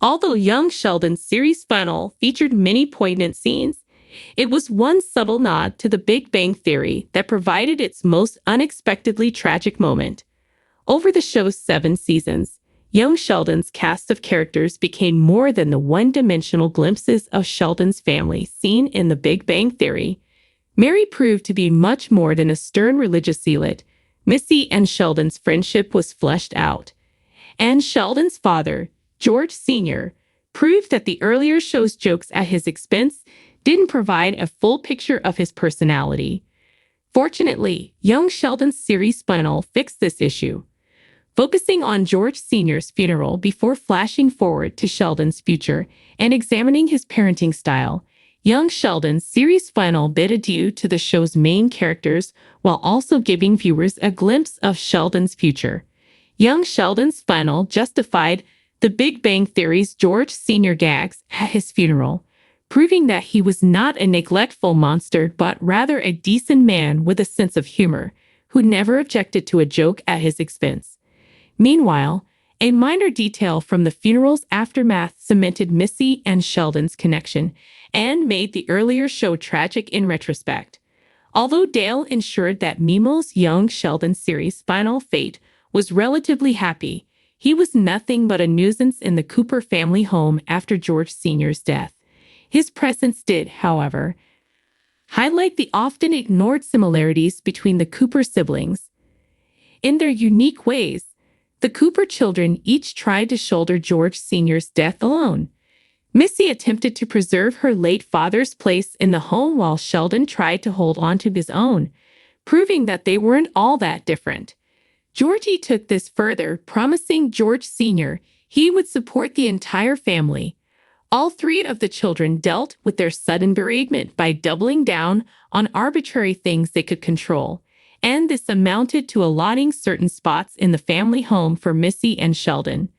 Although young Sheldon's series final featured many poignant scenes, it was one subtle nod to the Big Bang Theory that provided its most unexpectedly tragic moment. Over the show's 7 seasons, young Sheldon's cast of characters became more than the one-dimensional glimpses of Sheldon's family seen in the Big Bang Theory. Mary proved to be much more than a stern religious zealot. Missy and Sheldon's friendship was fleshed out. And Sheldon's father, George Sr., proved that the earlier show's jokes at his expense didn't provide a full picture of his personality. Fortunately, young Sheldon's series final fixed this issue, focusing on George Sr.'s funeral before flashing forward to Sheldon's future and examining his parenting style. Young Sheldon's series final bid adieu to the show's main characters while also giving viewers a glimpse of Sheldon's future. Young Sheldon's final justified the Big Bang Theory's George Sr. gags at his funeral, proving that he was not a neglectful monster but rather a decent man with a sense of humor, who never objected to a joke at his expense. Meanwhile, a minor detail from the funeral's aftermath cemented Missy and Sheldon's connection and made the earlier show tragic in retrospect. Although Dale ensured that Memo's young Sheldon series' final fate was relatively happy, he was nothing but a nuisance in the Cooper family home after George Sr.'s death. His presence did, however, highlight the often ignored similarities between the Cooper siblings. In their unique ways, the Cooper children each tried to shoulder George Sr.'s death alone. Missy attempted to preserve her late father's place in the home while Sheldon tried to hold on to his own, proving that they weren't all that different. Georgie took this further, promising George Sr. he would support the entire family. All three of the children dealt with their sudden bereavement by doubling down on arbitrary things they could control, and this amounted to allotting certain spots in the family home for Missy and Sheldon.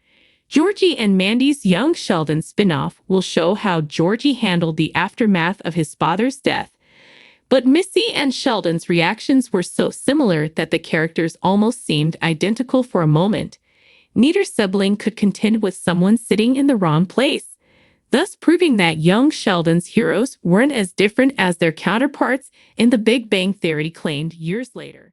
Georgie and Mandy's Young Sheldon spin-off will show how Georgie handled the aftermath of his father's death, but Missy and Sheldon's reactions were so similar that the characters almost seemed identical for a moment. Neither sibling could contend with someone sitting in the wrong place, thus proving that young Sheldon's heroes weren't as different as their counterparts in the Big Bang Theory claimed years later.